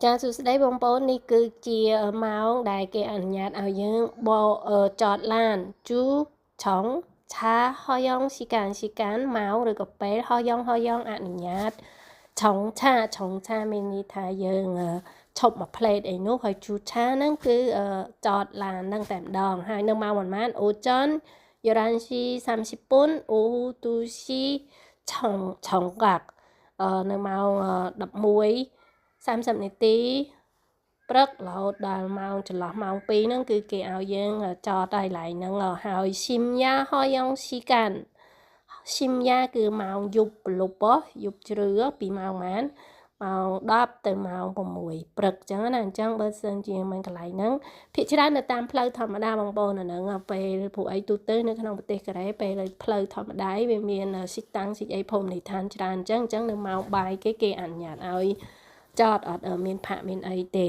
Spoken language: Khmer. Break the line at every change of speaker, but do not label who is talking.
ចាសួស្តីបងប្អូននេះគឺជាម៉ោងដែលគេអនុញ្ញាតឲ្យយើងចតឡានជូឆុងឆាហោយ៉ងស៊ីកានម៉ោងឬក៏ពេលហោយ៉ងអនុញ្ញាតឆុងឆាមានន័យថាយើងឈប់មួយផ្លេតអីនោះហើយជូឆាហ្នឹងគឺចតឡានហ្នឹងតែម្ដងហើយនៅម៉ោងប៉ុន្មានអូចន់11시 30분 오후 2시 청각នៅម៉ោង11:30 នាទីព្រឹករហូតដល់ម៉ោងចន្លោះម៉ោង2ហ្នឹងគឺគេឲ្យយើងចតហើយកន្លែងហ្នឹងហើយស៊ីមយ៉ាហោយ៉ងស៊ីគឺម៉ោងយប់ព្រលប់យប់ជ្រៅពីម៉ោងប៉ុន្មានម៉ោង10ទៅម៉ោង6ព្រឹកអញ្ចឹងណាអញ្ចឹងបើសិនជាមិនកន្លែងហ្នឹងភាគច្រើននៅតាមផ្លូវធម្មតាបងប្អូនអាហ្នឹងពេលពួកអីទូទៅនៅក្នុងប្រទេសកូរ៉េពេលផ្លូវធម្មតាវាមានស៊ីតាំងស៊ីអីភូមិនីយដ្ឋានច្រើនអញ្ចឹងនៅម៉ោងបាយគេអនុញ្ញាតឲ្យចតអត់មានផាកមានអីទេ